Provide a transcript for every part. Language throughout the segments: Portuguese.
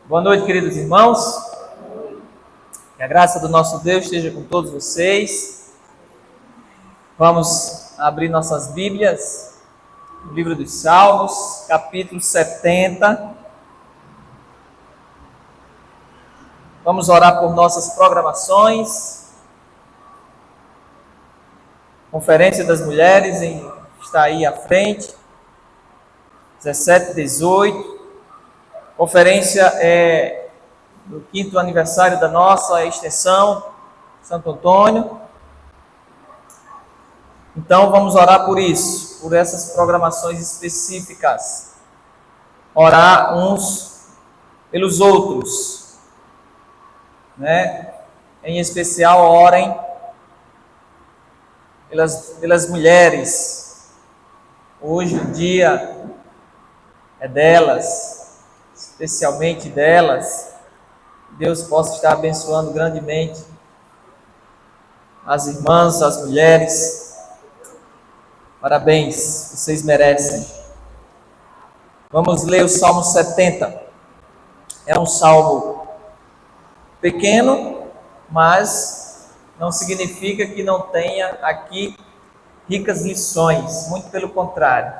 Boa noite, queridos irmãos. Que a graça do nosso Deus esteja com todos vocês. Vamos abrir nossas Bíblias, no livro dos Salmos, capítulo 70. Vamos orar por nossas programações. Conferência das Mulheres está aí à frente, 17 e 18. Conferência do 5º aniversário da nossa extensão, Santo Antônio. Então vamos orar por isso, por essas programações específicas. Orar uns pelos outros, né? Em especial orem pelas mulheres. Hoje o dia é delas, especialmente delas. Deus possa estar abençoando grandemente as irmãs, as mulheres. Parabéns, vocês merecem. Vamos ler o Salmo 70. É um salmo pequeno, mas não significa que não tenha aqui ricas lições, muito pelo contrário.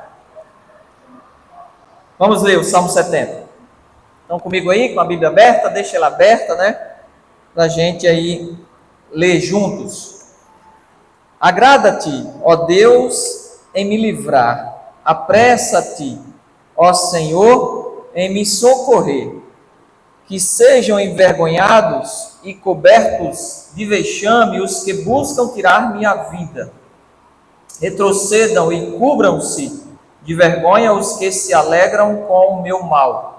Vamos ler o Salmo 70. Estão comigo aí, com a Bíblia aberta? Deixa ela aberta, né? Para a gente aí ler juntos. Agrada-te, ó Deus, em me livrar. Apressa-te, ó Senhor, em me socorrer. Que sejam envergonhados e cobertos de vexame os que buscam tirar minha vida. Retrocedam e cubram-se de vergonha os que se alegram com o meu mal.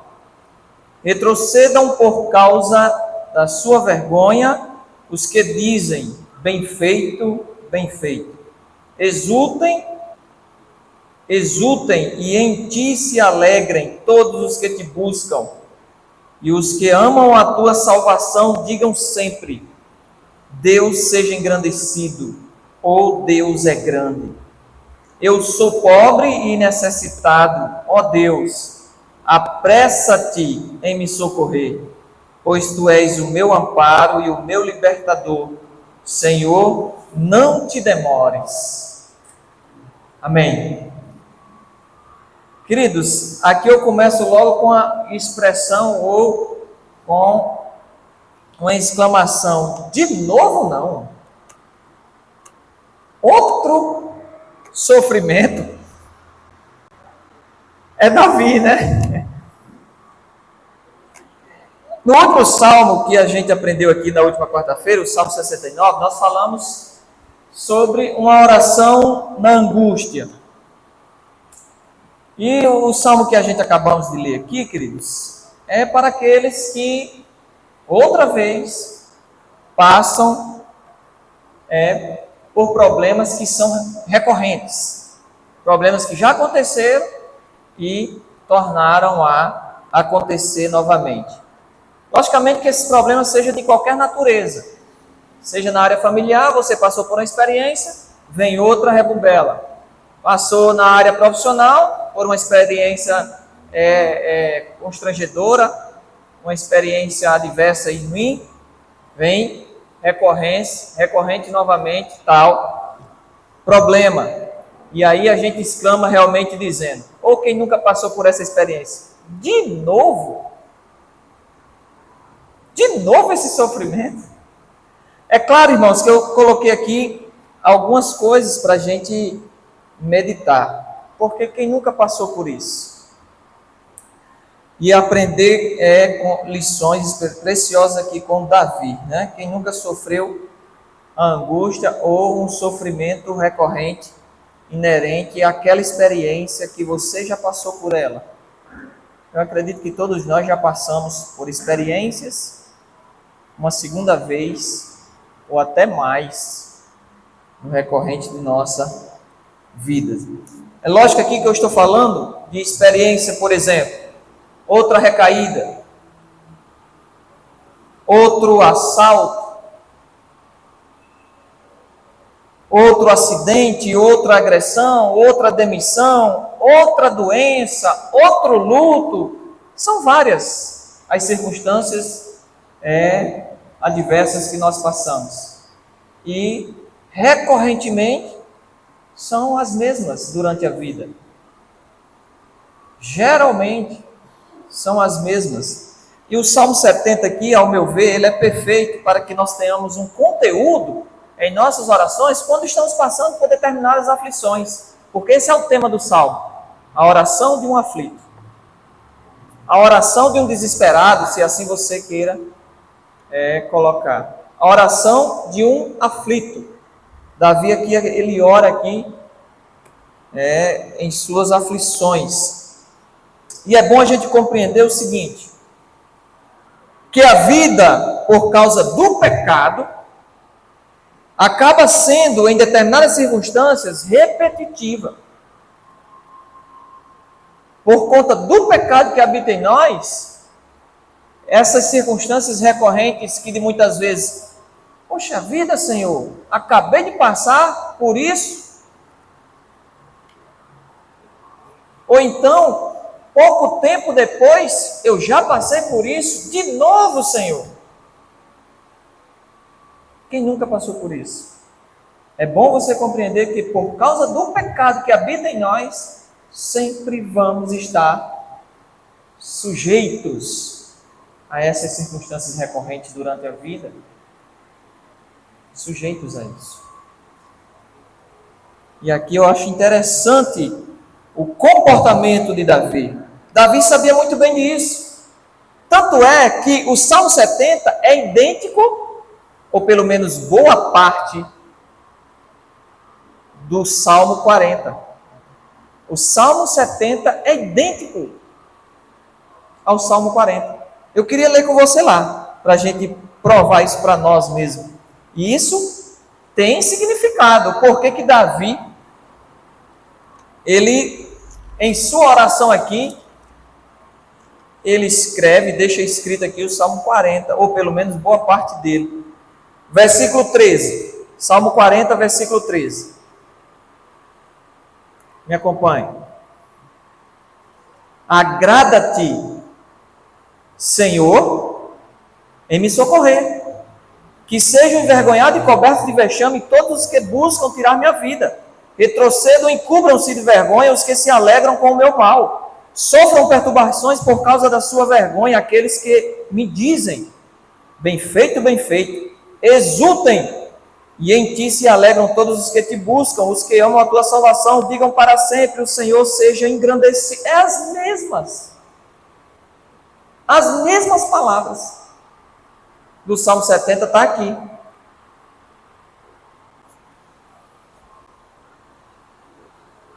Retrocedam por causa da sua vergonha os que dizem, bem feito, bem feito. Exultem e em ti se alegrem todos os que te buscam. E os que amam a tua salvação digam sempre, Deus seja engrandecido, ou Deus é grande. Eu sou pobre e necessitado, ó Deus, apressa-te em me socorrer, pois tu és o meu amparo e o meu libertador. Senhor, não te demores. Amém. Queridos, aqui eu começo logo com a expressão ou com uma exclamação. De novo não. Outro sofrimento. É Davi, né? No último salmo que a gente aprendeu aqui na última quarta-feira, o Salmo 69, nós falamos sobre uma oração na angústia. E o salmo que a gente acabamos de ler aqui, queridos, é para aqueles que, outra vez, passam por problemas que são recorrentes. Problemas que já aconteceram e tornaram a acontecer novamente. Logicamente que esses problemas sejam de qualquer natureza. Seja na área familiar, você passou por uma experiência, vem outra rebumbela. Passou na área profissional, por uma experiência constrangedora, uma experiência adversa e ruim, vem recorrente novamente, tal problema. E aí a gente exclama realmente dizendo, ou quem nunca passou por essa experiência, de novo? De novo esse sofrimento? É claro, irmãos, que eu coloquei aqui algumas coisas para a gente meditar, porque quem nunca passou por isso? E aprender com lições preciosas aqui com Davi, né? Quem nunca sofreu a angústia ou um sofrimento recorrente, inerente àquela experiência que você já passou por ela. Eu acredito que todos nós já passamos por experiências, uma segunda vez, ou até mais, no recorrente de nossa vida. É lógico aqui que eu estou falando de experiência, por exemplo, outra recaída, outro assalto, outro acidente, outra agressão, outra demissão, outra doença, outro luto. São várias as circunstâncias adversas que nós passamos. E, recorrentemente, são as mesmas durante a vida. Geralmente, são as mesmas. E o Salmo 70 aqui, ao meu ver, ele é perfeito para que nós tenhamos um conteúdo em nossas orações quando estamos passando por determinadas aflições. Porque esse é o tema do Salmo. A oração de um aflito. A oração de um desesperado, se assim você queira colocar. A oração de um aflito. Davi aqui, ele ora aqui em suas aflições. E é bom a gente compreender o seguinte, que a vida, por causa do pecado, acaba sendo, em determinadas circunstâncias, repetitiva. Por conta do pecado que habita em nós, essas circunstâncias recorrentes que de muitas vezes, poxa vida, Senhor, acabei de passar por isso. Ou então, pouco tempo depois, eu já passei por isso, de novo, Senhor. Quem nunca passou por isso? É bom você compreender que por causa do pecado que habita em nós, sempre vamos estar sujeitos a essas circunstâncias recorrentes durante a vida. Sujeitos a isso. E aqui eu acho interessante o comportamento de Davi. Davi sabia muito bem disso. Tanto é que o Salmo 70 é idêntico, ou pelo menos boa parte, do Salmo 40. O Salmo 70 é idêntico ao Salmo 40. Eu queria ler com você lá, para a gente provar isso para nós mesmos. E isso tem significado. Por que Davi, ele, em sua oração aqui, ele escreve, deixa escrito aqui o Salmo 40, ou pelo menos boa parte dele. Versículo 13. Salmo 40, versículo 13. Me acompanhe. Agrada-te, Senhor, em me socorrer. Que sejam envergonhados e cobertos de vexame todos os que buscam tirar minha vida. Retrocedam e cubram-se de vergonha os que se alegram com o meu mal. Sofram perturbações por causa da sua vergonha aqueles que me dizem, bem feito, bem feito. Exultem, e em ti se alegram todos os que te buscam, os que amam a tua salvação, digam para sempre, o Senhor seja engrandecido. É as mesmas palavras do Salmo 70 está aqui.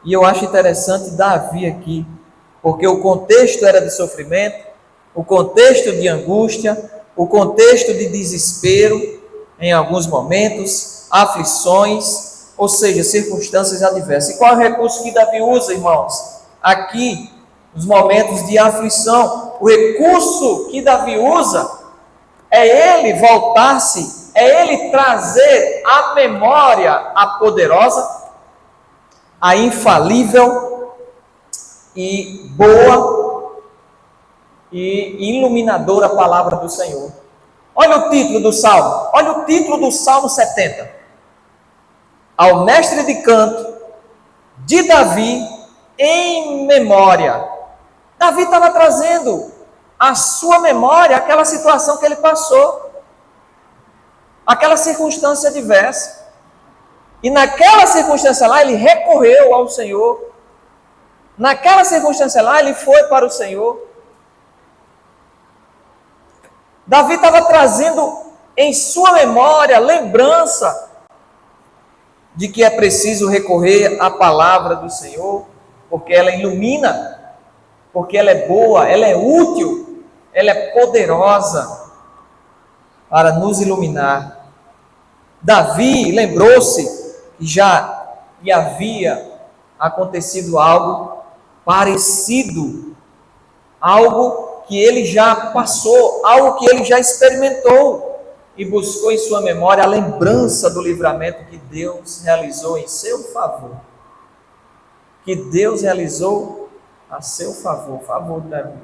E eu acho interessante Davi aqui, porque o contexto era de sofrimento, o contexto de angústia, o contexto de desespero, em alguns momentos, aflições, ou seja, circunstâncias adversas. E qual é o recurso que Davi usa, irmãos? Aqui, nos momentos de aflição, o recurso que Davi usa é ele voltar-se, é ele trazer à memória a poderosa, a infalível e boa e iluminadora palavra do Senhor. Olha o título do Salmo, olha o título do Salmo 70. Ao mestre de canto de Davi em memória. Davi estava trazendo a sua memória aquela situação que ele passou, aquela circunstância adversa. E naquela circunstância lá, ele recorreu ao Senhor. Naquela circunstância lá, ele foi para o Senhor. Davi estava trazendo em sua memória lembrança de que é preciso recorrer à palavra do Senhor, porque ela ilumina, porque ela é boa, ela é útil, ela é poderosa para nos iluminar. Davi lembrou-se que já lhe havia acontecido algo parecido, algo que ele já passou, algo que ele já experimentou, e buscou em sua memória a lembrança do livramento que Deus realizou em seu favor. Que Deus realizou a seu favor, favor de Davi.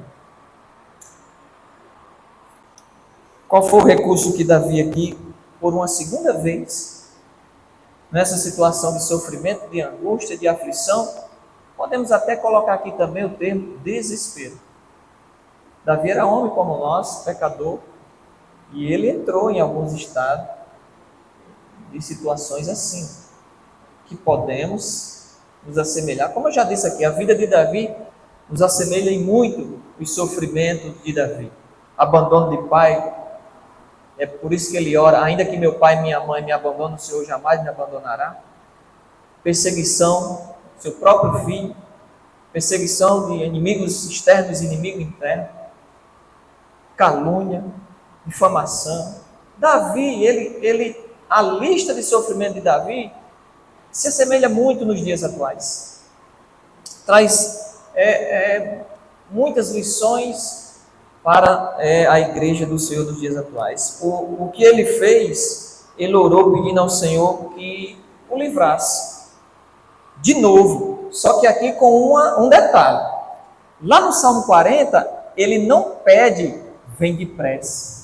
Qual foi o recurso que Davi aqui, por uma segunda vez, nessa situação de sofrimento, de angústia, de aflição, podemos até colocar aqui também o termo desespero. Davi era homem como nós, pecador, e ele entrou em alguns estados de situações assim, que podemos nos assemelhar. Como eu já disse aqui, a vida de Davi nos assemelha em muito os sofrimentos de Davi. Abandono de pai, é por isso que ele ora: ainda que meu pai e minha mãe me abandonem, o Senhor jamais me abandonará. Perseguição, seu próprio filho, perseguição de inimigos externos e inimigos internos, calúnia, difamação. Davi, a lista de sofrimento de Davi se assemelha muito nos dias atuais. Traz muitas lições para a igreja do Senhor dos dias atuais. O que ele fez, ele orou pedindo ao Senhor que o livrasse. De novo, só que aqui com um detalhe. Lá no Salmo 40, ele não pede: vem depressa.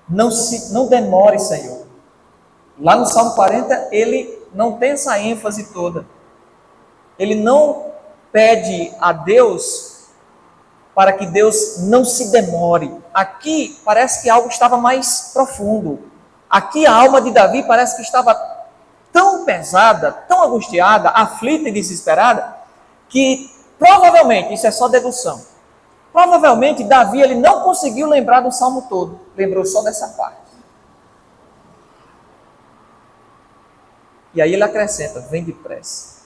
Não demore, Senhor. Lá no Salmo 40, ele não tem essa ênfase toda. Ele não pede a Deus para que Deus não se demore. Aqui parece que algo estava mais profundo. Aqui a alma de Davi parece que estava tão pesada, tão angustiada, aflita e desesperada, que provavelmente, isso é só dedução, provavelmente Davi ele não conseguiu lembrar do salmo todo, lembrou só dessa parte. E aí ele acrescenta: vem depressa.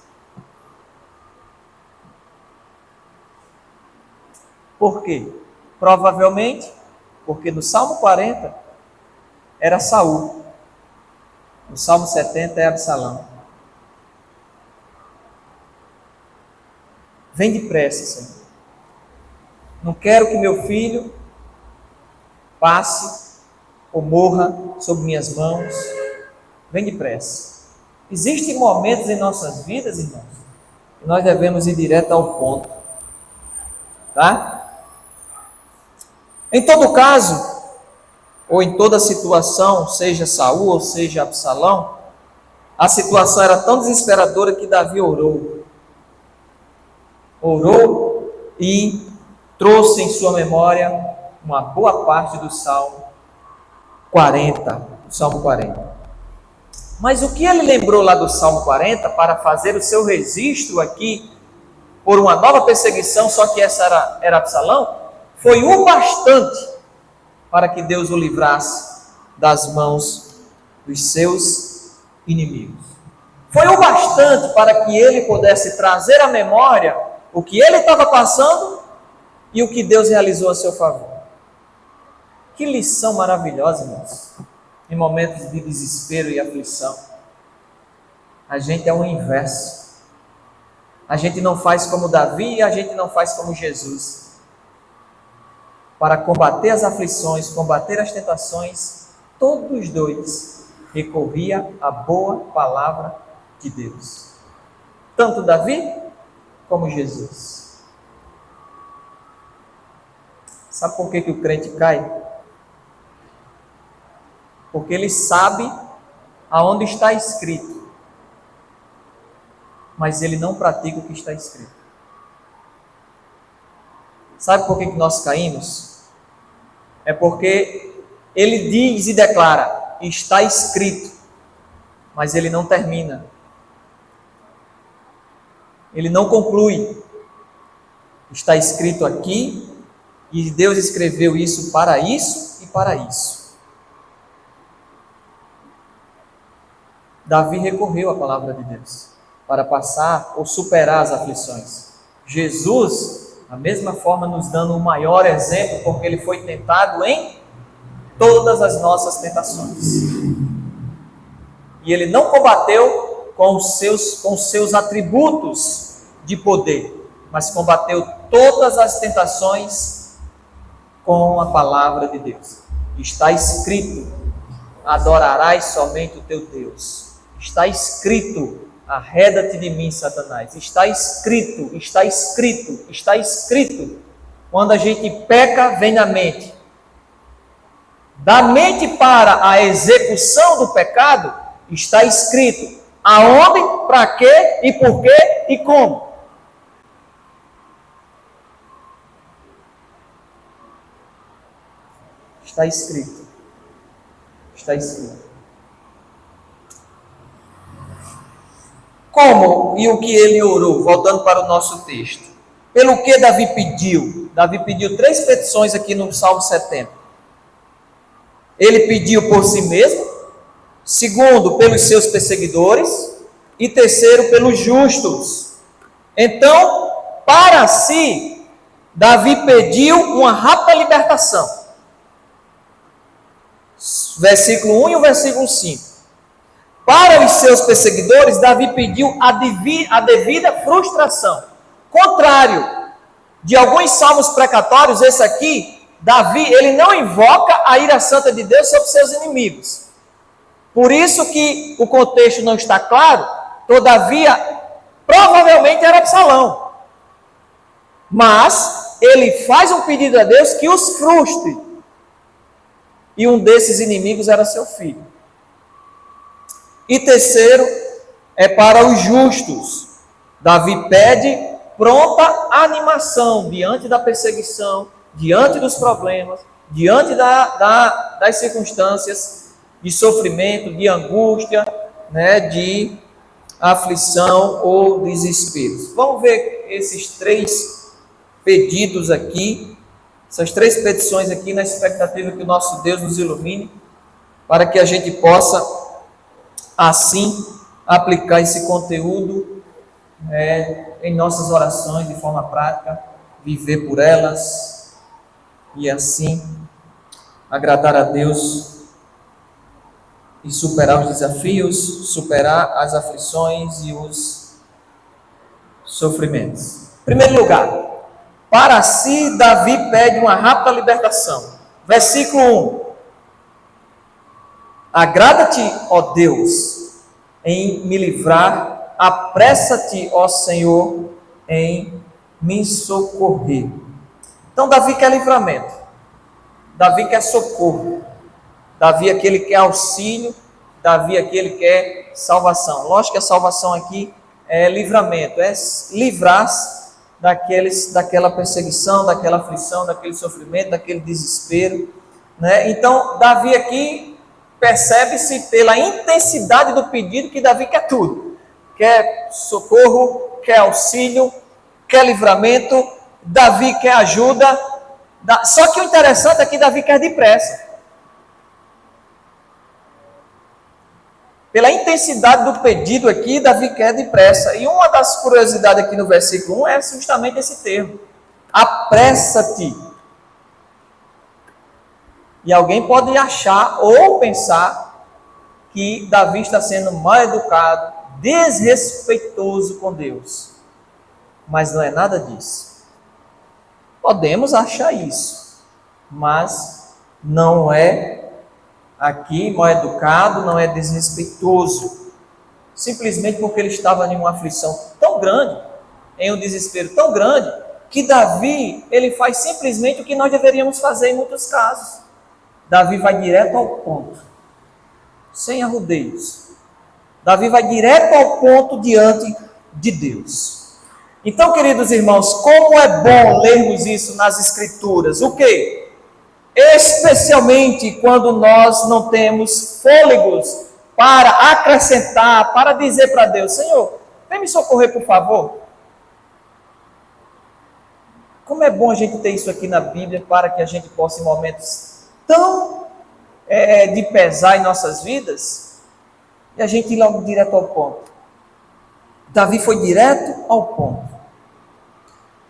Por quê? Provavelmente porque no Salmo 40 era Saul, no Salmo 70 é Absalão. Vem depressa, Senhor. Não quero que meu filho passe ou morra sob minhas mãos. Vem depressa. Existem momentos em nossas vidas, irmãos, que nós devemos ir direto ao ponto. Tá? Em todo caso, ou em toda situação, seja Saul ou seja Absalão, a situação era tão desesperadora que Davi orou. Orou e trouxe em sua memória uma boa parte do Salmo 40. Salmo 40. Mas o que ele lembrou lá do Salmo 40 para fazer o seu registro aqui por uma nova perseguição, só que essa era Absalão, foi o bastante para que Deus o livrasse das mãos dos seus inimigos. Foi o bastante para que ele pudesse trazer à memória o que ele estava passando e o que Deus realizou a seu favor. Que lição maravilhosa, irmãos, em momentos de desespero e aflição. A gente é o inverso. A gente não faz como Davi e a gente não faz como Jesus. Para combater as aflições, combater as tentações, todos os dois recorria à boa palavra de Deus. Tanto Davi como Jesus. Sabe por que o crente cai? Porque ele sabe aonde está escrito, mas ele não pratica o que está escrito. Sabe por que nós caímos? É porque ele diz e declara: está escrito, mas ele não termina. Ele não conclui. Está escrito aqui, e Deus escreveu isso e para isso. Davi recorreu à palavra de Deus para passar ou superar as aflições. Jesus, da mesma forma, nos dando o maior exemplo, porque ele foi tentado em todas as nossas tentações. E ele não combateu com os seus atributos de poder, mas combateu todas as tentações com a palavra de Deus. Está escrito: adorarás somente o teu Deus. Está escrito: arreda-te de mim, Satanás. Está escrito, está escrito, está escrito. Quando a gente peca, vem na mente: da mente para a execução do pecado, está escrito aonde, para quê e por quê e como. Está escrito. Está escrito. Como e o que ele orou? Voltando para o nosso texto. Pelo que Davi pediu? Davi pediu 3 petições aqui no Salmo 70. Ele pediu por si mesmo. Segundo, pelos seus perseguidores. E terceiro, pelos justos. Então, para si, Davi pediu uma rápida libertação. Versículo 1 e o versículo 5. Para os seus perseguidores, Davi pediu a devida frustração. Contrário de alguns salmos precatórios, esse aqui, Davi, ele não invoca a ira santa de Deus sobre seus inimigos. Por isso que o contexto não está claro, todavia, provavelmente era Absalão. Mas ele faz um pedido a Deus que os frustre. E um desses inimigos era seu filho. E terceiro, é para os justos. Davi pede pronta animação diante da perseguição, diante dos problemas, diante das circunstâncias de sofrimento, de angústia, né, de aflição ou desespero. Vamos ver esses 3 pedidos aqui, essas 3 petições aqui, na expectativa que o nosso Deus nos ilumine, para que a gente possa assim aplicar esse conteúdo em nossas orações de forma prática, viver por elas e assim agradar a Deus e superar os desafios, superar as aflições e os sofrimentos. Em primeiro lugar, para si Davi pede uma rápida libertação. Versículo 1. Agrada-te, ó Deus, em me livrar, apressa-te, ó Senhor, em me socorrer. Então Davi quer livramento, Davi quer socorro, Davi aquele que quer auxílio, Davi aquele que quer salvação. Lógico que a salvação aqui é livramento, é livrar-se daquela perseguição, daquela aflição, daquele sofrimento, daquele desespero, né? Então Davi aqui percebe-se pela intensidade do pedido que Davi quer tudo. Quer socorro, quer auxílio, quer livramento, Davi quer ajuda. Só que o interessante é que Davi quer depressa. Pela intensidade do pedido aqui, Davi quer depressa. E uma das curiosidades aqui no versículo 1 é justamente esse termo. Apressa-te. E alguém pode achar ou pensar que Davi está sendo mal educado, desrespeitoso com Deus. Mas não é nada disso. Podemos achar isso, mas não é aqui mal educado, não é desrespeitoso. Simplesmente porque ele estava em uma aflição tão grande, em um desespero tão grande, que Davi, ele faz simplesmente o que nós deveríamos fazer em muitos casos. Davi vai direto ao ponto, sem arrudeios. Davi vai direto ao ponto diante de Deus. Então, queridos irmãos, como é bom lermos isso nas Escrituras. O quê? Especialmente quando nós não temos fôlegos para acrescentar, para dizer para Deus: Senhor, vem me socorrer, por favor. Como é bom a gente ter isso aqui na Bíblia, para que a gente possa, em momentos tão de pesar em nossas vidas, e a gente ir logo direto ao ponto. Davi foi direto ao ponto.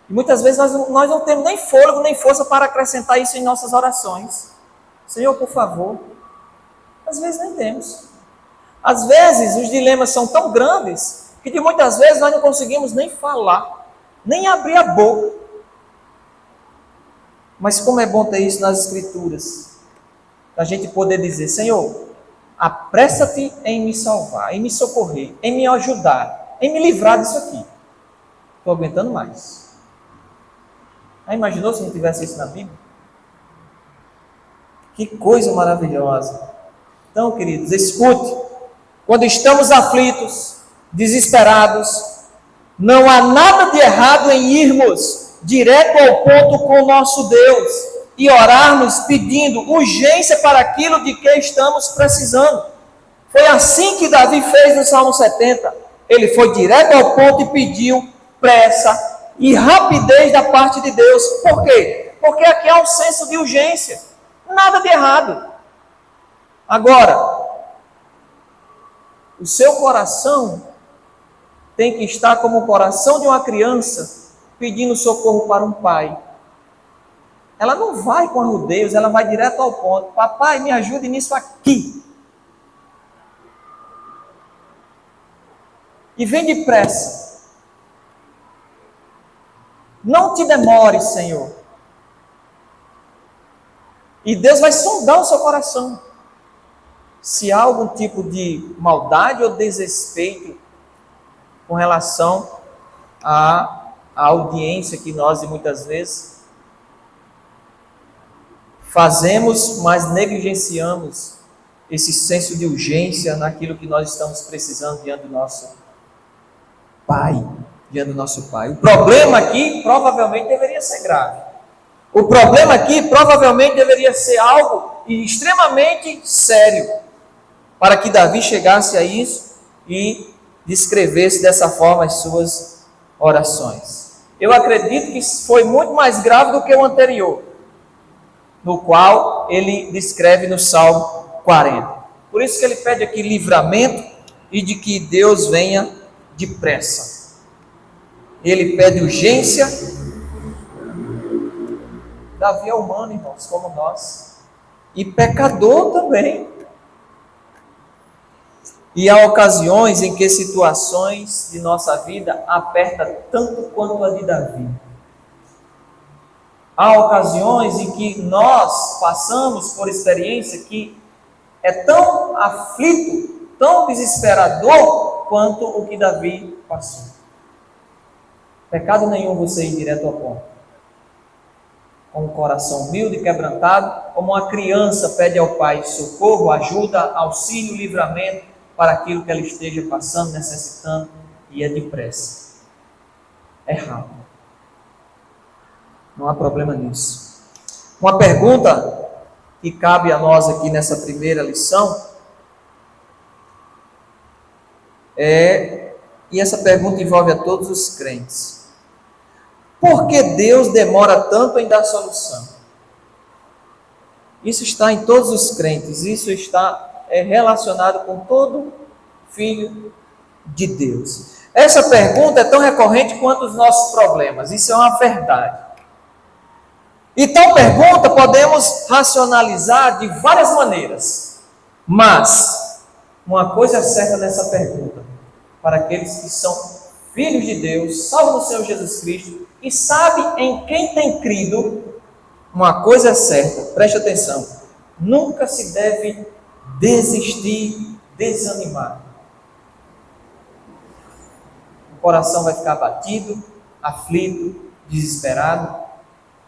E muitas vezes nós não temos nem fôlego, nem força para acrescentar isso em nossas orações. Senhor, por favor. Às vezes nem temos. Às vezes os dilemas são tão grandes, que de muitas vezes nós não conseguimos nem falar, nem abrir a boca. Mas como é bom ter isso nas Escrituras, a gente poder dizer: Senhor, apressa-te em me salvar, em me socorrer, em me ajudar, em me livrar disso aqui. Estou aguentando mais. Já imaginou se não tivesse isso na Bíblia? Que coisa maravilhosa. Então, queridos, escute. Quando estamos aflitos, desesperados, não há nada de errado em irmos direto ao ponto com o nosso Deus e orarmos pedindo urgência para aquilo de que estamos precisando. Foi assim que Davi fez no Salmo 70. Ele foi direto ao ponto e pediu pressa e rapidez da parte de Deus. Por quê? Porque aqui há um senso de urgência. Nada de errado. Agora, o seu coração tem que estar como o coração de uma criança pedindo socorro para um pai. Ela não vai com rodeios, ela vai direto ao ponto. Papai, me ajude nisso aqui. E vem depressa. Não te demore, Senhor. E Deus vai sondar o seu coração. Se há algum tipo de maldade ou desrespeito com relação à audiência que nós muitas vezes fazemos, mas negligenciamos esse senso de urgência naquilo que nós estamos precisando diante do nosso Pai. Diante do nosso Pai. O problema aqui provavelmente deveria ser grave. O problema aqui provavelmente deveria ser algo extremamente sério, para que Davi chegasse a isso e descrevesse dessa forma as suas orações. Eu acredito que foi muito mais grave do que o anterior, no qual ele descreve no Salmo 40. Por isso que ele pede aqui livramento e de que Deus venha depressa. Ele pede urgência. Davi é humano, irmãos, como nós, e pecador também. E há ocasiões em que situações de nossa vida apertam tanto quanto a de Davi. Há ocasiões em que nós passamos por experiência que é tão aflito, tão desesperador quanto o que Davi passou. Pecado nenhum você ir direto ao ponto. Com um coração humilde e quebrantado, como uma criança pede ao pai socorro, ajuda, auxílio, livramento, para aquilo que ela esteja passando, necessitando, e é depressa. É rápido. Não há problema nisso. Uma pergunta que cabe a nós aqui nessa primeira lição e essa pergunta envolve a todos os crentes. Por que Deus demora tanto em dar solução? Isso está em todos os crentes, isso está relacionado com todo filho de Deus. Essa pergunta é tão recorrente quanto os nossos problemas, isso é uma verdade. E tal pergunta podemos racionalizar de várias maneiras, mas uma coisa é certa nessa pergunta, para aqueles que são filhos de Deus, salvos no Senhor Jesus Cristo, e sabem em quem tem crido, uma coisa é certa, preste atenção, nunca se deve desistir, desanimar. O coração vai ficar abatido, aflito, desesperado,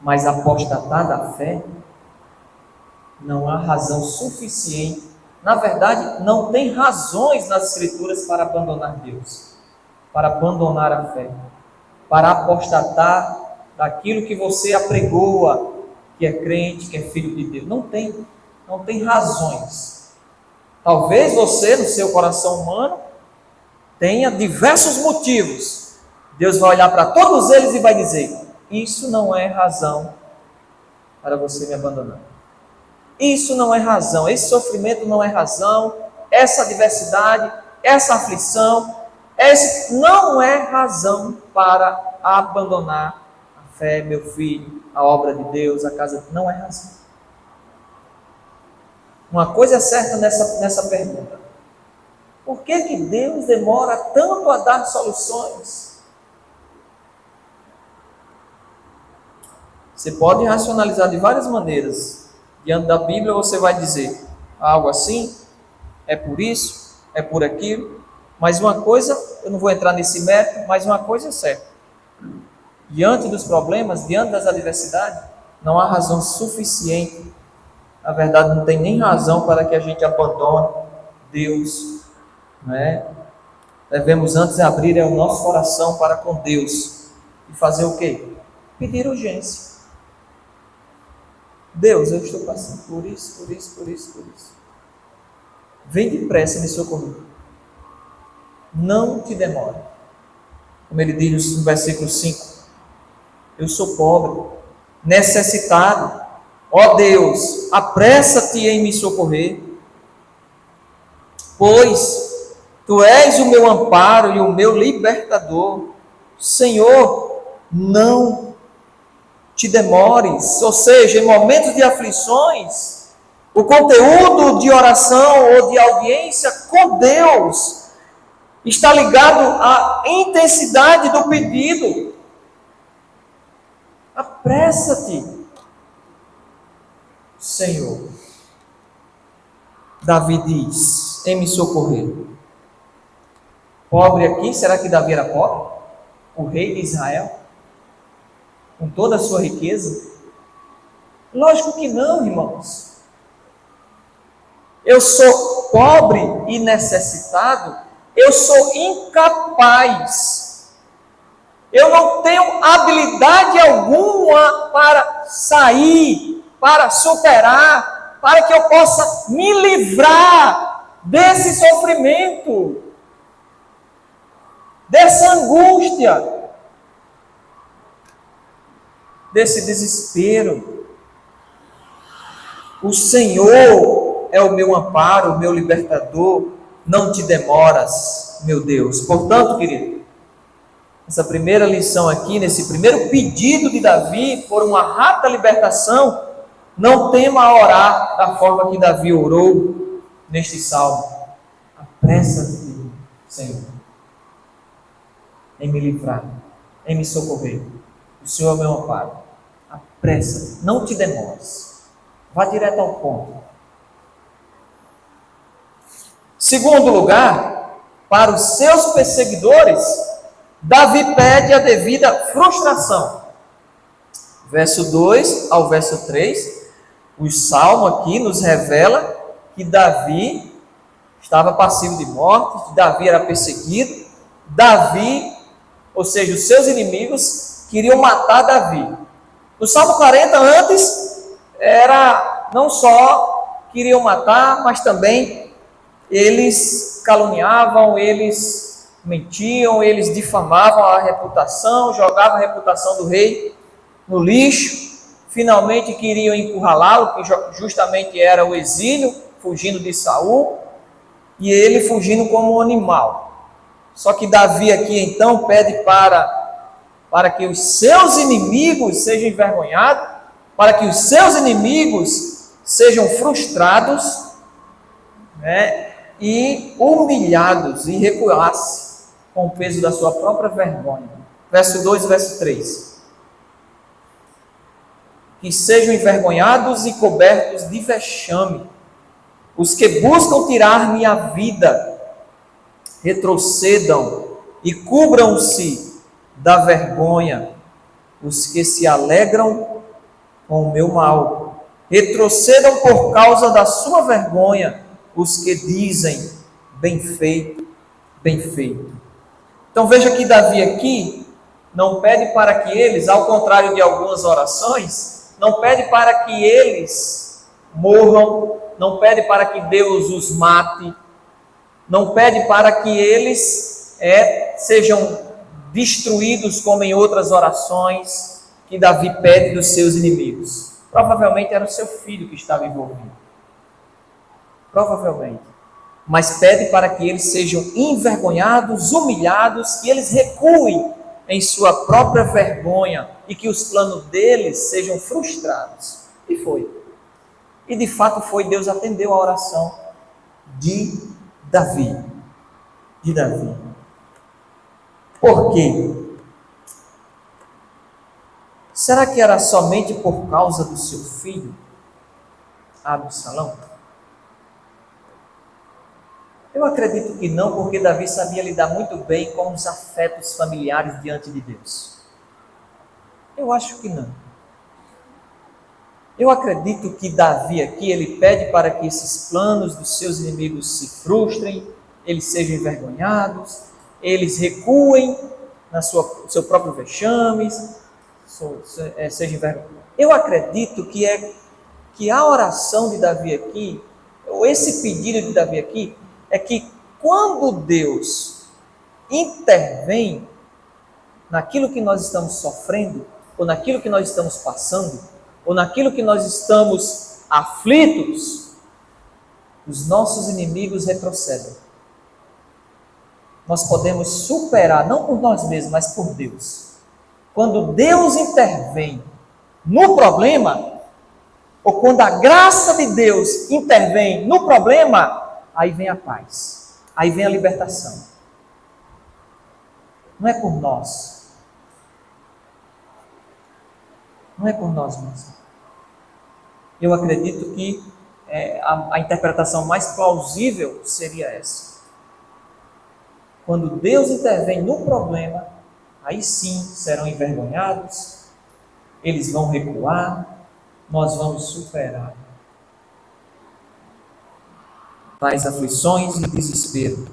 mas apostatar da fé, não há razão suficiente. Na verdade, não tem razões nas Escrituras para abandonar Deus, para abandonar a fé, para apostatar daquilo que você apregoa, que é crente, que é filho de Deus. Não tem razões. Talvez você, no seu coração humano, tenha diversos motivos. Deus vai olhar para todos eles e vai dizer: isso não é razão para você me abandonar. Isso não é razão, esse sofrimento não é razão, essa adversidade, essa aflição, não é razão para abandonar a fé, meu filho, a obra de Deus, a casa. Não é razão. Uma coisa é certa nessa pergunta: por que Deus demora tanto a dar soluções? Você pode racionalizar de várias maneiras. Diante da Bíblia você vai dizer algo assim, é por isso, é por aquilo, mas uma coisa, eu não vou entrar nesse mérito, mas uma coisa é certa: diante dos problemas, diante das adversidades, não há razão suficiente Na verdade, não tem nem razão para que a gente abandone Deus, não é? Devemos antes abrir o nosso coração para com Deus e fazer o quê? Pedir urgência. Deus, eu estou passando por isso. Vem depressa me socorrer. Não te demore. Como ele diz no versículo 5. Eu sou pobre, necessitado. Ó Deus, apressa-te em me socorrer. Pois tu és o meu amparo e o meu libertador. Senhor, não te demores. Ou seja, em momentos de aflições, o conteúdo de oração ou de audiência com Deus está ligado à intensidade do pedido. Apressa-te, Senhor. Davi diz, em me socorrer. Pobre aqui, será que Davi era pobre? O rei de Israel? Com toda a sua riqueza? Lógico que não, irmãos. Eu sou pobre e necessitado, eu sou incapaz. Eu não tenho habilidade alguma para sair, para superar, para que eu possa me livrar desse sofrimento, dessa angústia, desse desespero. O Senhor é o meu amparo, o meu libertador. Não te demoras, meu Deus. Portanto, querido, essa primeira lição aqui, nesse primeiro pedido de Davi por uma rápida libertação, não tema a orar da forma que Davi orou neste salmo. Apressa-te, Senhor, em me livrar, em me socorrer. O Senhor é o meu amparo. Apressa-te, não te demores. Vá direto ao ponto. Segundo lugar, para os seus perseguidores, Davi pede a devida frustração. Verso 2 ao verso 3, o salmo aqui nos revela que Davi estava passivo de morte, que Davi era perseguido. Davi, ou seja, os seus inimigos, queriam matar Davi. No Salmo 40, antes, era não só queriam matar, mas também eles caluniavam, eles mentiam, eles difamavam a reputação, jogavam a reputação do rei no lixo. Finalmente queriam encurralá-lo, que justamente era o exílio, fugindo de Saul, e ele fugindo como um animal. Só que Davi aqui então pede para que os seus inimigos sejam envergonhados, para que os seus inimigos sejam frustrados, né, e humilhados, e recuassem com o peso da sua própria vergonha. Verso 2 e verso 3. Que sejam envergonhados e cobertos de vexame os que buscam tirar-me a vida, retrocedam e cubram-se da vergonha os que se alegram com o meu mal, retrocedam por causa da sua vergonha os que dizem, bem feito, bem feito. Então veja que Davi aqui não pede para que eles, ao contrário de algumas orações, não pede para que eles morram, não pede para que Deus os mate, não pede para que eles sejam destruídos como em outras orações que Davi pede dos seus inimigos. Provavelmente era o seu filho que estava envolvido. Provavelmente. Mas pede para que eles sejam envergonhados, humilhados, que eles recuem em sua própria vergonha e que os planos deles sejam frustrados. E foi. E de fato foi, Deus atendeu a oração de Davi. De Davi. Por quê? Será que era somente por causa do seu filho, Absalão? Eu acredito que não, porque Davi sabia lidar muito bem com os afetos familiares diante de Deus. Eu acho que não. Eu acredito que Davi aqui, ele pede para que esses planos dos seus inimigos se frustrem, eles sejam envergonhados, eles recuem na seu próprio vexame, sejam envergonhados. Eu acredito que a oração de Davi aqui, ou esse pedido de Davi aqui, é que quando Deus intervém naquilo que nós estamos sofrendo, ou naquilo que nós estamos passando, ou naquilo que nós estamos aflitos, os nossos inimigos retrocedem. Nós podemos superar, não por nós mesmos, mas por Deus. Quando Deus intervém no problema, ou quando a graça de Deus intervém no problema, aí vem a paz, aí vem a libertação. Não é por nós. Não é por nós mesmos. Eu acredito que a interpretação mais plausível seria essa. Quando Deus intervém no problema, aí sim serão envergonhados, eles vão recuar, nós vamos superar as aflições e desespero.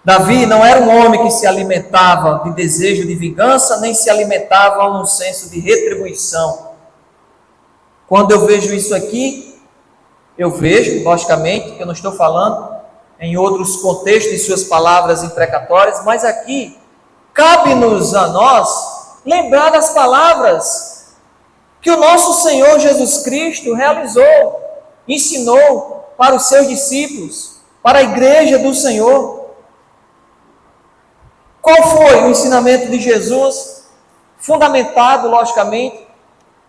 Davi não era um homem que se alimentava de desejo de vingança, nem se alimentava num senso de retribuição. Quando eu vejo isso aqui, eu vejo, logicamente, que eu não estou falando em outros contextos de suas palavras imprecatórias, mas aqui cabe-nos a nós lembrar das palavras que o nosso Senhor Jesus Cristo realizou, ensinou para os seus discípulos, para a igreja do Senhor. Qual foi o ensinamento de Jesus, fundamentado, logicamente,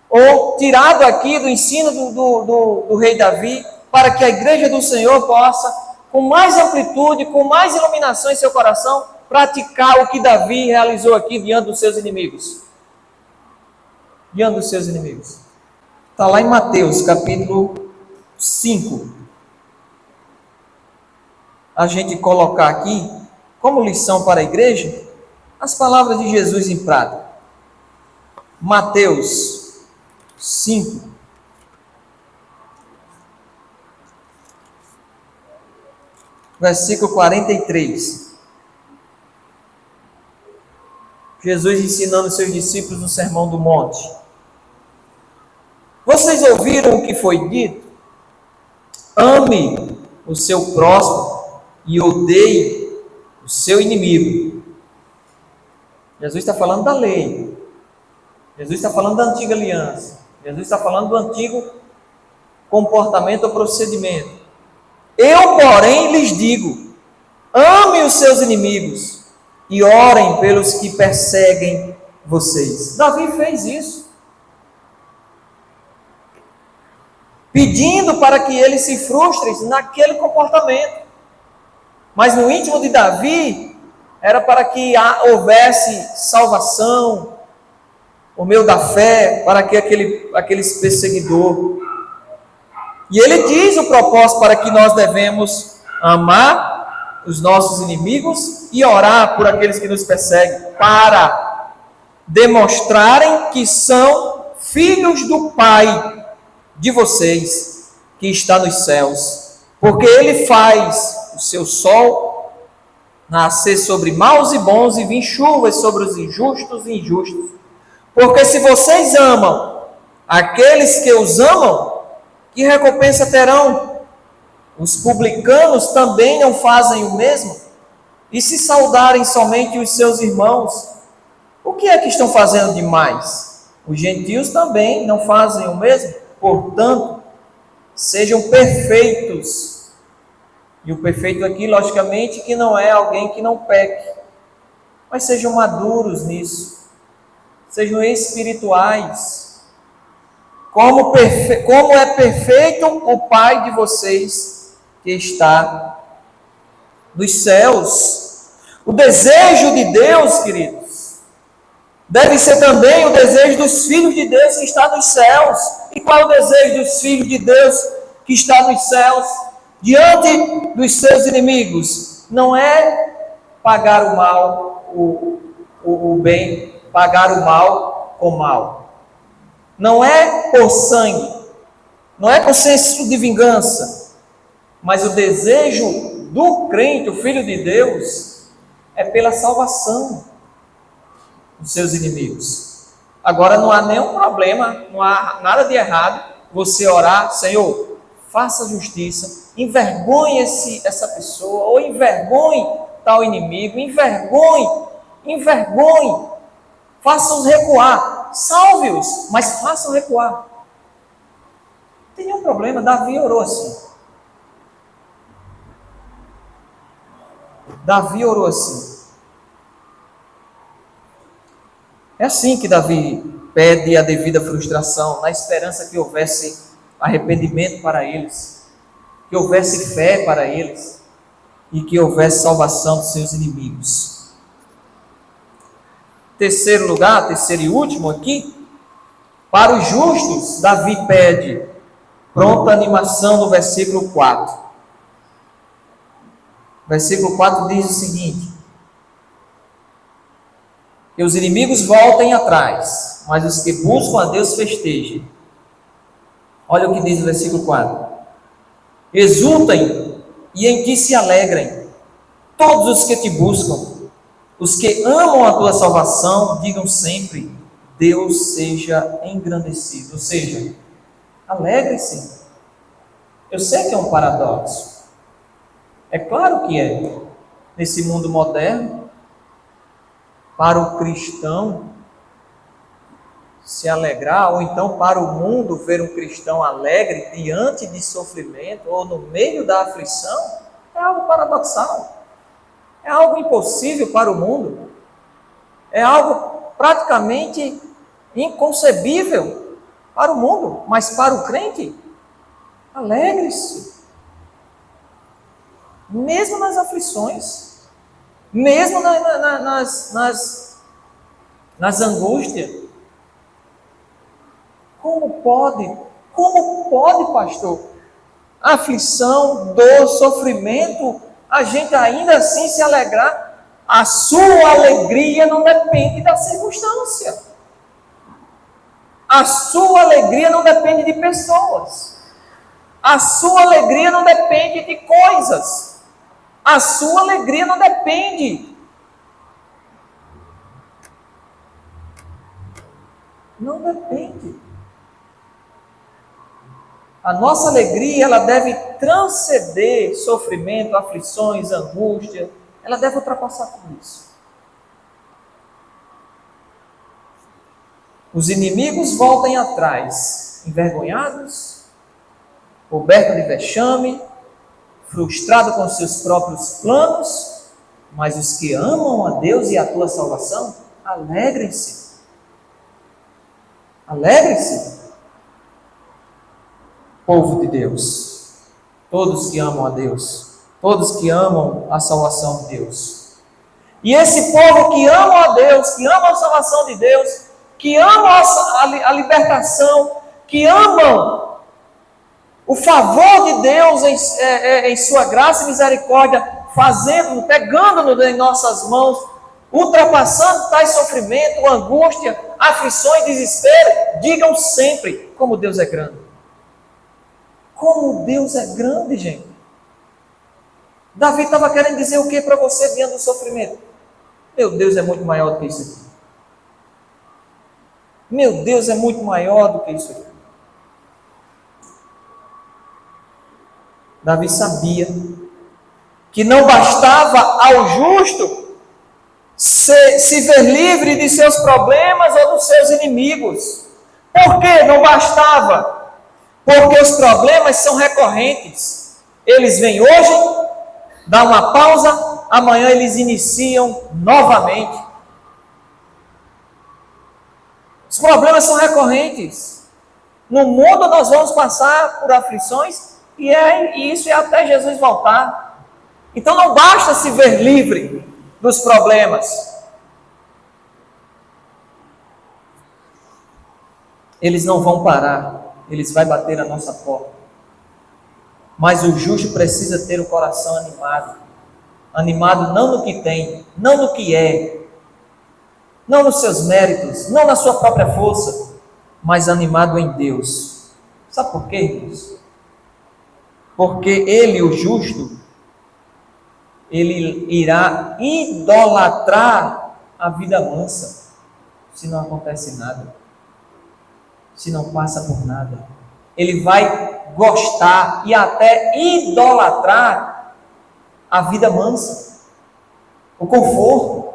ou tirado aqui do ensino do rei Davi, para que a igreja do Senhor possa, com mais amplitude, com mais iluminação em seu coração, praticar o que Davi realizou aqui diante dos seus inimigos? Diante dos seus inimigos. Está lá em Mateus, capítulo 5. A gente colocar aqui, como lição para a igreja, as palavras de Jesus em prática. Mateus 5. Versículo 43. Jesus ensinando seus discípulos no Sermão do Monte. Vocês ouviram o que foi dito? Ame o seu próximo e odeie o seu inimigo. Jesus está falando da lei. Jesus está falando da antiga aliança. Jesus está falando do antigo comportamento ou procedimento. Eu, porém, lhes digo: ame os seus inimigos e orem pelos que perseguem vocês. Davi fez isso, pedindo para que eles se frustrem naquele comportamento. Mas no íntimo de Davi, era para que houvesse salvação, por meio da fé, para que aqueles perseguidores. E ele diz o propósito para que nós devemos amar os nossos inimigos e orar por aqueles que nos perseguem, para demonstrarem que são filhos do Pai de vocês, que está nos céus. Porque ele faz o seu sol nascer sobre maus e bons e vir chuvas sobre os injustos e injustos. Porque se vocês amam aqueles que os amam, que recompensa terão? Os publicanos também não fazem o mesmo? E se saudarem somente os seus irmãos, o que é que estão fazendo demais? Os gentios também não fazem o mesmo? Portanto, sejam perfeitos. E o perfeito aqui, logicamente, que não é alguém que não peque, mas sejam maduros nisso, sejam espirituais, como é perfeito o Pai de vocês que está nos céus. O desejo de Deus, queridos, deve ser também o desejo dos filhos de Deus que está nos céus. E qual é o desejo dos filhos de Deus que está nos céus? Diante dos seus inimigos, não é pagar o mal, o bem, pagar o mal com mal. Não é por sangue, não é com senso de vingança, mas o desejo do crente, o Filho de Deus, é pela salvação dos seus inimigos. Agora não há nenhum problema, não há nada de errado você orar: Senhor, faça justiça, envergonhe essa pessoa, ou envergonhe tal inimigo, envergonhe, faça-os recuar, salve-os, mas faça-os recuar. Não tem nenhum problema. Davi orou assim. Davi orou assim. É assim que Davi pede a devida frustração, na esperança que houvesse arrependimento para eles, que houvesse fé para eles e que houvesse salvação dos seus inimigos. Terceiro lugar, terceiro e último aqui, para os justos, Davi pede pronta animação no versículo 4. Versículo 4 diz o seguinte: que os inimigos voltem atrás, mas os que buscam a Deus festejem. Olha o que diz o versículo 4: exultem e em ti se alegrem todos os que te buscam, os que amam a tua salvação, digam sempre: Deus seja engrandecido. Ou seja, alegre-se. Eu sei que é um paradoxo. É claro que é. Nesse mundo moderno, para o cristão se alegrar, ou então para o mundo ver um cristão alegre diante de sofrimento ou no meio da aflição, é algo paradoxal. É algo impossível para o mundo. É algo praticamente inconcebível para o mundo. Mas para o crente, alegre-se. Mesmo nas aflições, mesmo nas angústias. Como pode, pastor? Aflição, dor, sofrimento, a gente ainda assim se alegrar? A sua alegria não depende da circunstância. A sua alegria não depende de pessoas. A sua alegria não depende de coisas. A sua alegria não depende. Não depende. A nossa alegria, ela deve transcender sofrimento, aflições, angústia. Ela deve ultrapassar tudo isso. Os inimigos voltem atrás, envergonhados, cobertos de vexame, frustrados com seus próprios planos, mas os que amam a Deus e a tua salvação, alegrem-se. Alegrem-se. Povo de Deus, todos que amam a Deus, todos que amam a salvação de Deus. E esse povo que ama a Deus, que ama a salvação de Deus, que amam a libertação, que amam o favor de Deus em sua graça e misericórdia, pegando-nos em nossas mãos, ultrapassando tais sofrimento, angústia, aflições, desespero, digam sempre como Deus é grande. Como Deus é grande, gente. Davi estava querendo dizer o que para você diante do sofrimento? Meu Deus é muito maior do que isso aqui. Meu Deus é muito maior do que isso aqui. Davi sabia que não bastava ao justo se ver livre de seus problemas ou dos seus inimigos. Por que não bastava? Porque os problemas são recorrentes. Eles vêm hoje, dá uma pausa, amanhã eles iniciam novamente. Os problemas são recorrentes. No mundo nós vamos passar por aflições e isso é até Jesus voltar. Então não basta se ver livre dos problemas. Eles não vão parar. Eles vão bater a nossa porta. Mas o justo precisa ter o coração animado. Animado não no que tem, não no que é, não nos seus méritos, não na sua própria força, mas animado em Deus. Sabe por quê, irmãos? Porque ele, o justo, ele irá idolatrar a vida mansa, se não acontece nada, se não passa por nada. Ele vai gostar e até idolatrar a vida mansa, o conforto,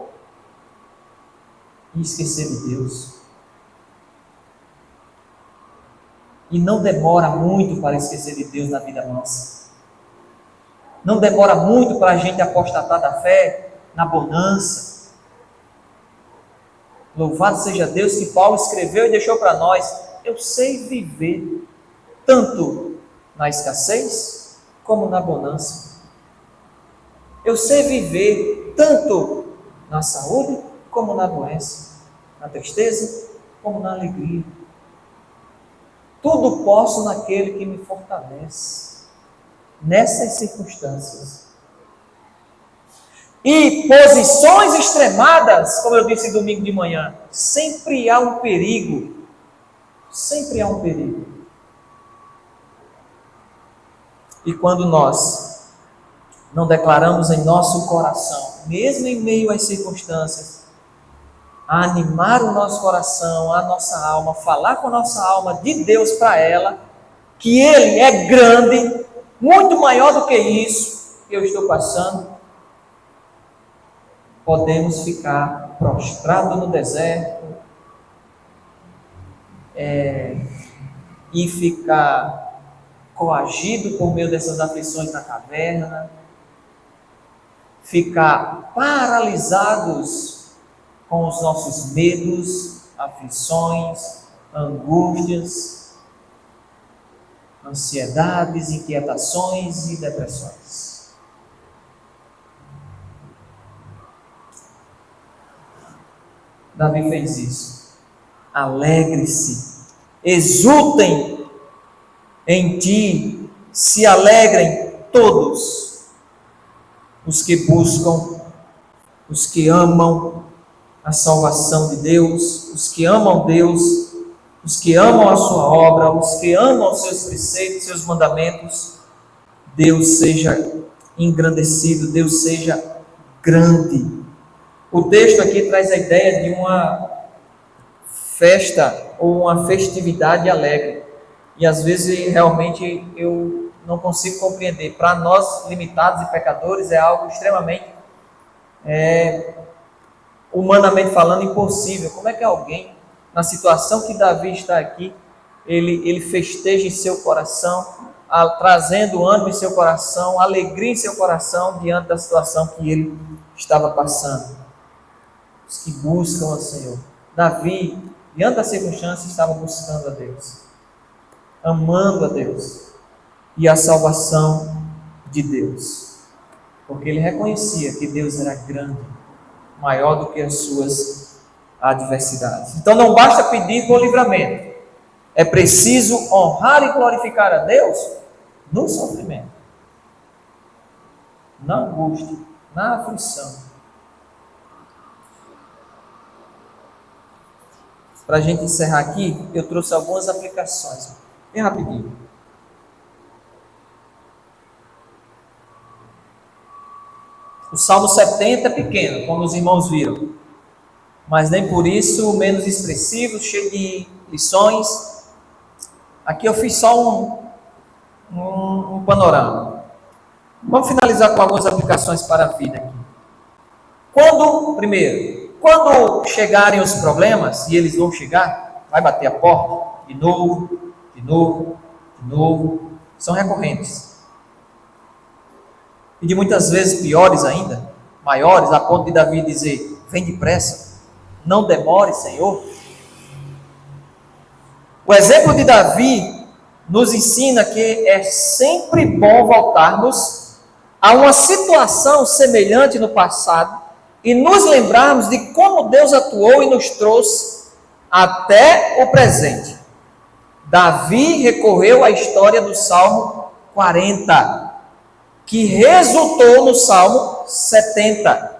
e esquecer de Deus. E não demora muito para esquecer de Deus na vida mansa. Não demora muito para a gente apostatar da fé na bonança. Louvado seja Deus que Paulo escreveu e deixou para nós. Eu sei viver tanto na escassez como na bonança. Eu sei viver tanto na saúde como na doença, na tristeza como na alegria. Tudo posso naquele que me fortalece, nessas circunstâncias. E posições extremadas, como eu disse domingo de manhã, sempre há um perigo. Sempre há um perigo. E quando nós não declaramos em nosso coração, mesmo em meio às circunstâncias, a animar o nosso coração, a nossa alma, falar com a nossa alma de Deus para ela, que Ele é grande, muito maior do que isso que eu estou passando, podemos ficar prostrados no deserto e ficar coagido por meio dessas aflições na caverna, ficar paralisados com os nossos medos, aflições, angústias, ansiedades, inquietações e depressões. Davi fez isso. Alegre-se, exultem em ti, se alegrem todos os que buscam, os que amam a salvação de Deus, os que amam Deus, os que amam a sua obra, os que amam os seus preceitos, seus mandamentos. Deus seja engrandecido, Deus seja grande. O texto aqui traz a ideia de uma festa ou uma festividade alegre. E às vezes realmente eu não consigo compreender. Para nós limitados e pecadores é algo extremamente, humanamente falando, impossível. Como é que alguém, na situação que Davi está aqui, ele festeja em seu coração, trazendo ânimo em seu coração, alegria em seu coração diante da situação que ele estava passando. Os que buscam ao Senhor. Davi, diante da circunstância, estava buscando a Deus, amando a Deus e a salvação de Deus, porque ele reconhecia que Deus era grande, maior do que as suas adversidades. Então não basta pedir por livramento, é preciso honrar e glorificar a Deus no sofrimento, na angústia, na aflição. Para a gente encerrar aqui, eu trouxe algumas aplicações, bem rapidinho. O Salmo 70 é pequeno, como os irmãos viram, mas nem por isso menos expressivo, cheio de lições. Aqui eu fiz só um panorama. Vamos finalizar com algumas aplicações para a vida aqui. Quando chegarem os problemas, e eles vão chegar, vai bater a porta, de novo, são recorrentes. E de muitas vezes piores ainda, maiores, a ponto de Davi dizer, vem depressa, não demore, Senhor. O exemplo de Davi nos ensina que é sempre bom voltarmos a uma situação semelhante no passado e nos lembrarmos de como Deus atuou e nos trouxe até o presente. Davi recorreu à história do Salmo 40, que resultou no Salmo 70.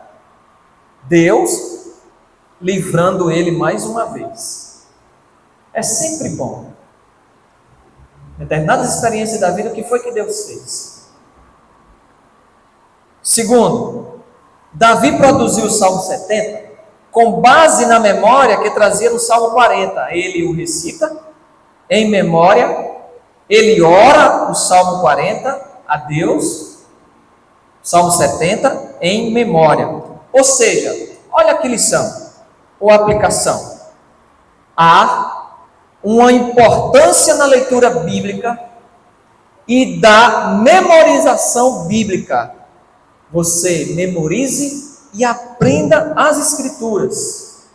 Deus livrando ele mais uma vez. É sempre bom. Determinadas experiências da vida, o que foi que Deus fez? Segundo, Davi produziu o Salmo 70 com base na memória que trazia no Salmo 40. Ele o recita em memória, ele ora o Salmo 40 a Deus, Salmo 70 em memória. Ou seja, olha que lição ou aplicação. Há uma importância na leitura bíblica e da memorização bíblica. Você memorize e aprenda as Escrituras.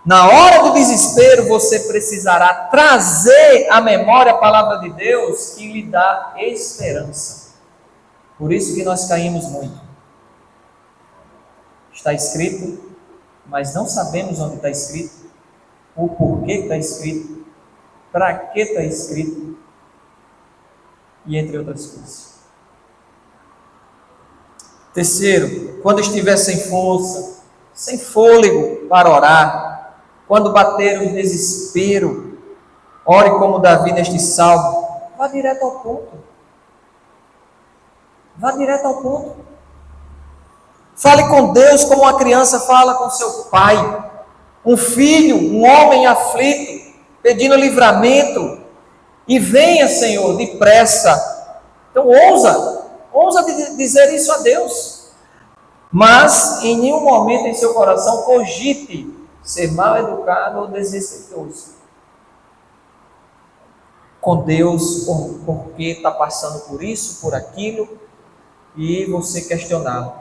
Na hora do desespero, você precisará trazer à memória a palavra de Deus que lhe dá esperança. Por isso que nós caímos muito. Está escrito, mas não sabemos onde está escrito, o porquê está escrito, para que está escrito, e entre outras coisas. Terceiro, quando estiver sem força, sem fôlego para orar, quando bater o desespero, ore como Davi neste salmo, vá direto ao ponto. Vá direto ao ponto. Fale com Deus como uma criança fala com seu pai, um filho, um homem aflito, pedindo livramento, e venha, Senhor, depressa. Então ousa dizer isso a Deus, mas em nenhum momento em seu coração cogite ser mal educado ou desrespeitoso com Deus, porque está passando por isso, por aquilo, e você questioná-lo.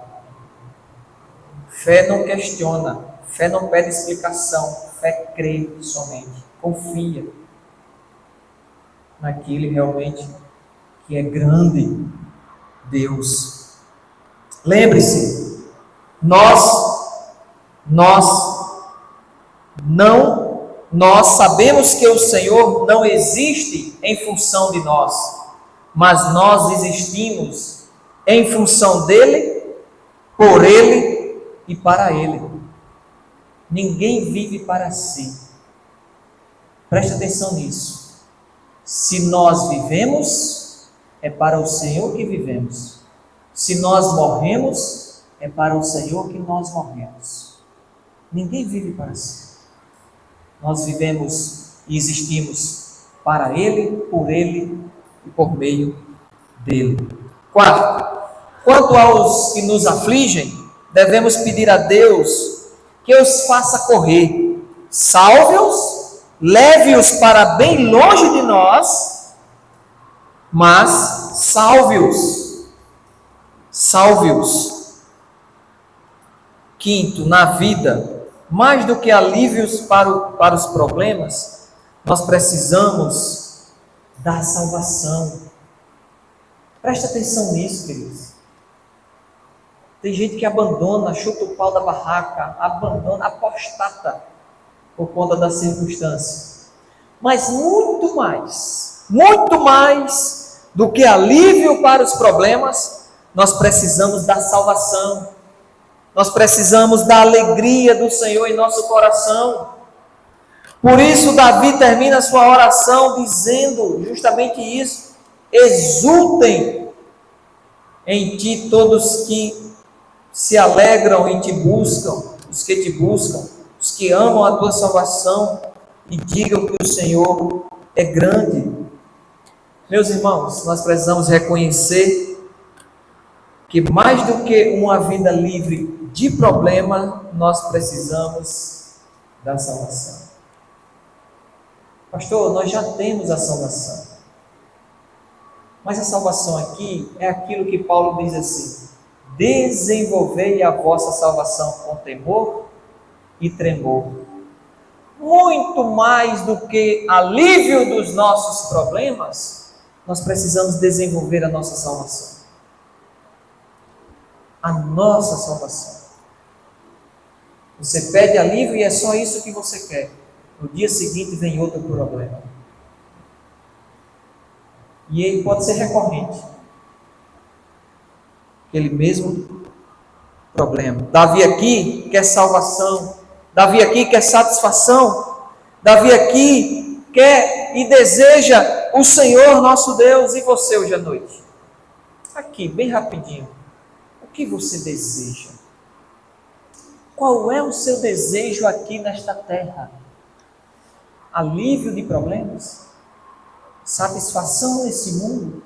Fé não questiona, fé não pede explicação, fé crê somente, confia naquele realmente que é grande, Deus. Lembre-se, nós sabemos que o Senhor não existe em função de nós, mas nós existimos em função dele, por ele e para ele. Ninguém vive para si. Preste atenção nisso. Se nós vivemos, é para o Senhor que vivemos. Se nós morremos, é para o Senhor que nós morremos. Ninguém vive para si. Nós vivemos e existimos para Ele, por Ele e por meio dele. Quarto, quanto aos que nos afligem, devemos pedir a Deus que os faça correr, salve-os, leve-os para bem longe de nós, mas salve-os. Quinto, na vida, mais do que alívios para os problemas, nós precisamos da salvação. Preste atenção nisso, queridos. Tem gente que abandona, chuta o pau da barraca, abandona, apostata por conta das circunstâncias. Mas muito mais do que alívio para os problemas, nós precisamos da salvação. Nós precisamos da alegria do Senhor em nosso coração. Por isso Davi termina a sua oração dizendo justamente isso: exultem em ti todos que se alegram e te buscam, os que te buscam, os que amam a tua salvação, e digam que o Senhor é grande. Meus irmãos, nós precisamos reconhecer que mais do que uma vida livre de problema, nós precisamos da salvação. Pastor, nós já temos a salvação. Mas a salvação aqui é aquilo que Paulo diz assim: desenvolvei a vossa salvação com temor e tremor. Muito mais do que alívio dos nossos problemas, nós precisamos desenvolver a nossa salvação. A nossa salvação. Você pede alívio e é só isso que você quer. No dia seguinte vem outro problema. E ele pode ser recorrente. Aquele mesmo problema. Davi aqui quer salvação. Davi aqui quer satisfação. Davi aqui quer e deseja o Senhor nosso Deus. E você hoje à noite? Aqui, bem rapidinho. O que você deseja? Qual é o seu desejo aqui nesta terra? Alívio de problemas? Satisfação nesse mundo?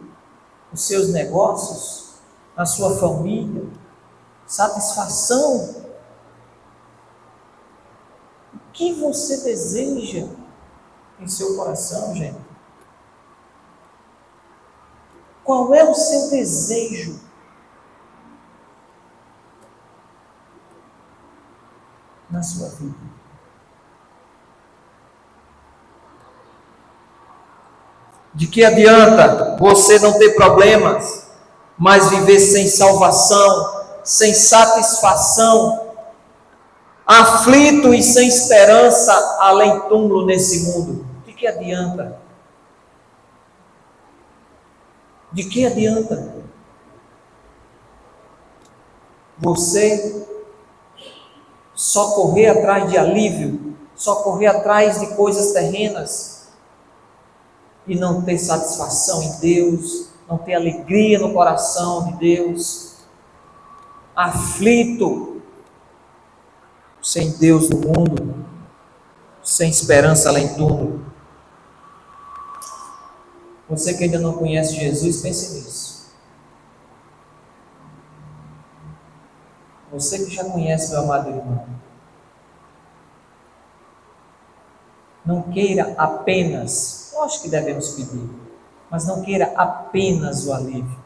Nos seus negócios? Na sua família? Satisfação? O que você deseja em seu coração, gente? Qual é o seu desejo? Na sua vida? De que adianta você não ter problemas, mas viver sem salvação, sem satisfação, aflito e sem esperança, além túmulo nesse mundo? De que adianta? De que adianta? Você só correr atrás de alívio, só correr atrás de coisas terrenas e não ter satisfação em Deus, não ter alegria no coração de Deus, aflito, sem Deus no mundo, sem esperança além de tudo. Você que ainda não conhece Jesus, pense nisso. Você que já conhece, meu amado irmão, não queira apenas, lógico que devemos pedir, mas não queira apenas o alívio.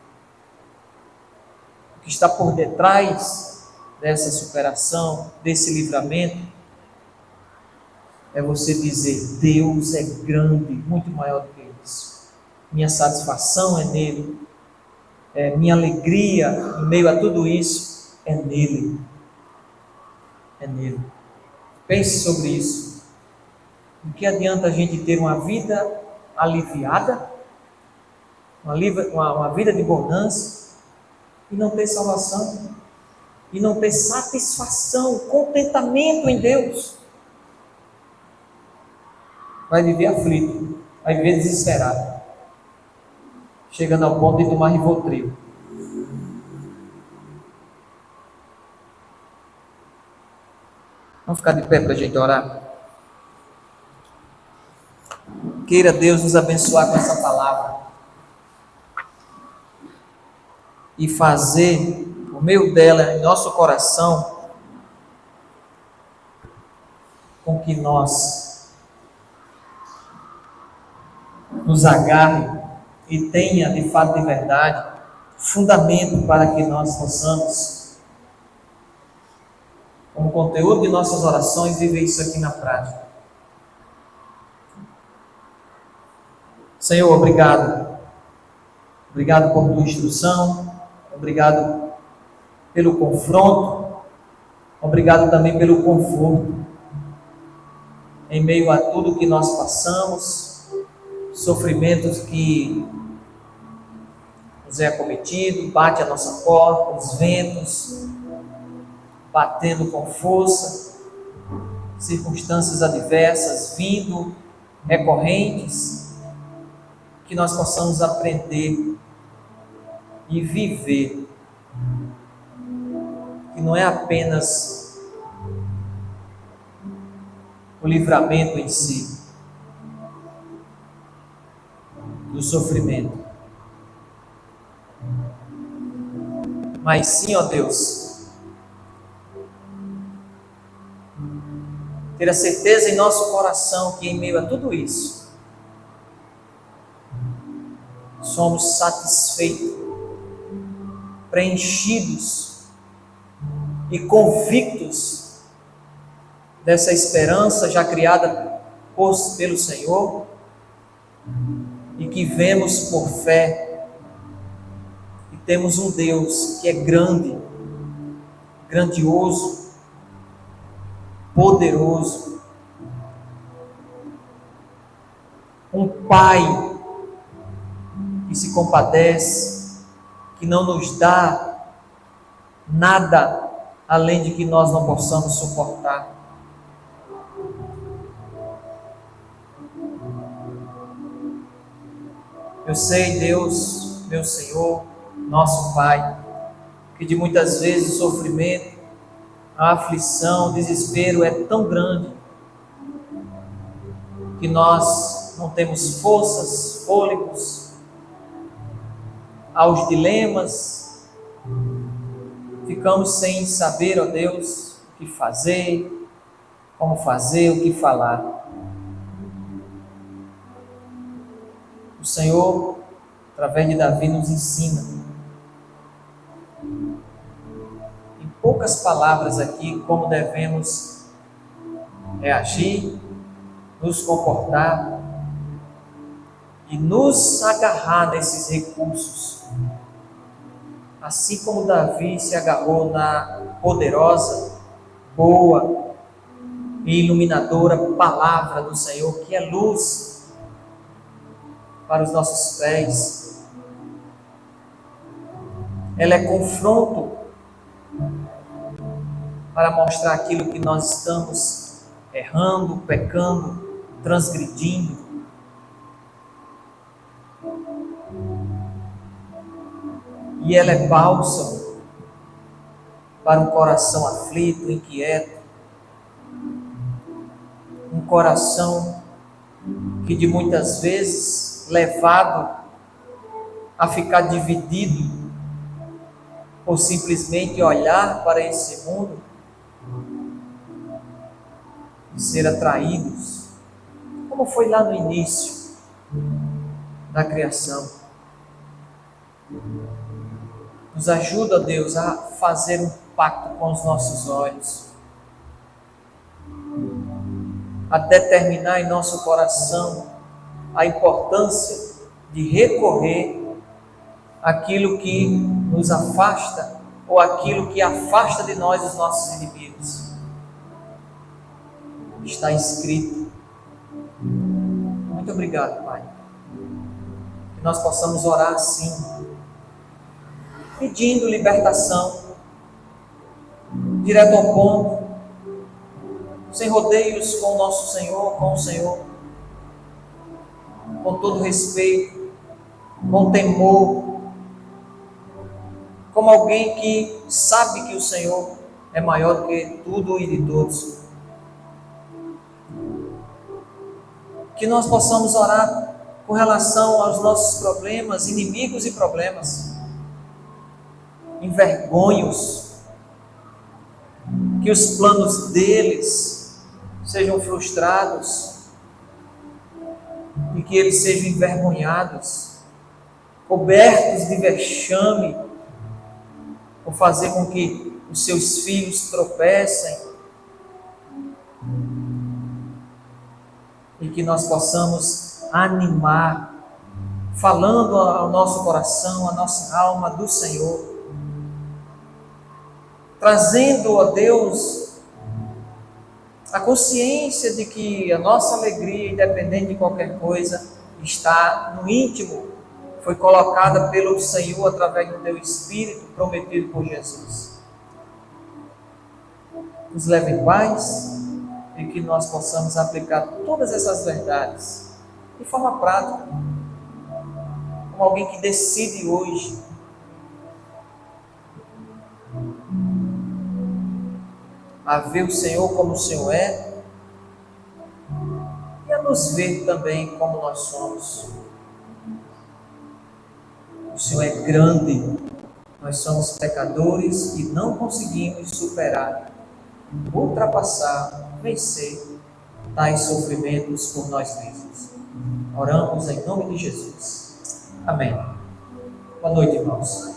O que está por detrás dessa superação, desse livramento, é você dizer: Deus é grande, muito maior do que isso. Minha satisfação é nele, minha alegria em meio a tudo isso é nele. É nele. Pense sobre isso. O que adianta a gente ter uma vida aliviada, uma vida de bonança, e não ter salvação, e não ter satisfação, contentamento em Deus? Vai viver aflito, vai viver desesperado, chegando ao ponto de tomar Rivotril. Vamos ficar de pé para a gente orar? Queira Deus nos abençoar com essa palavra e fazer por meio dela em nosso coração com que nós nos agarre e tenha de fato, de verdade, fundamento para que nós possamos, como conteúdo de nossas orações, viver isso aqui na prática. Senhor, obrigado. Obrigado por tua instrução, obrigado pelo confronto, obrigado também pelo conforto. Em meio a tudo que nós passamos, sofrimentos que nos é acometido, bate a nossa porta, os ventos batendo com força, circunstâncias adversas vindo, recorrentes, que nós possamos aprender e viver, que não é apenas o livramento em si, do sofrimento, mas sim, ó Deus, ter a certeza em nosso coração que em meio a tudo isso, somos satisfeitos, preenchidos e convictos dessa esperança já criada pelo Senhor e que vemos por fé e temos um Deus que é grande, grandioso, poderoso, um Pai que se compadece, que não nos dá nada além de que nós não possamos suportar. Eu sei, Deus, meu Senhor, nosso Pai, que de muitas vezes o sofrimento, a aflição, o desespero é tão grande que nós não temos forças, fôlegos aos dilemas, ficamos sem saber, ó Deus, o que fazer, como fazer, o que falar. O Senhor, através de Davi, nos ensina, em poucas palavras aqui, como devemos reagir, nos comportar e nos agarrar nesses recursos. Assim como Davi se agarrou na poderosa, boa e iluminadora palavra do Senhor, que é luz para os nossos pés. Ela é confronto para mostrar aquilo que nós estamos errando, pecando, transgredindo. E ela é bálsamo para um coração aflito, inquieto, um coração que de muitas vezes levado a ficar dividido ou simplesmente olhar para esse mundo e ser atraídos, como foi lá no início da criação. Nos ajuda, Deus, a fazer um pacto com os nossos olhos, a determinar em nosso coração a importância de recorrer àquilo que nos afasta ou aquilo que afasta de nós os nossos inimigos. Está escrito. Muito obrigado, Pai. Que nós possamos orar assim, pedindo libertação, direto ao ponto, sem rodeios com o nosso Senhor, com o Senhor, com todo respeito, com temor, como alguém que sabe que o Senhor é maior do que tudo e de todos. Que nós possamos orar com relação aos nossos problemas, inimigos e problemas, envergonhos, que os planos deles sejam frustrados e que eles sejam envergonhados, cobertos de vexame, por fazer com que os seus filhos tropecem, e que nós possamos animar, falando ao nosso coração, à nossa alma do Senhor, trazendo a Deus a consciência de que a nossa alegria, independente de qualquer coisa, está no íntimo, foi colocada pelo Senhor através do Teu Espírito prometido por Jesus. Nos leve em paz e que nós possamos aplicar todas essas verdades de forma prática, como alguém que decide hoje a ver o Senhor como o Senhor é e a nos ver também como nós somos. O Senhor é grande, nós somos pecadores e não conseguimos superar, ultrapassar, vencer tais sofrimentos por nós mesmos. Oramos em nome de Jesus. Amém. Boa noite, irmãos.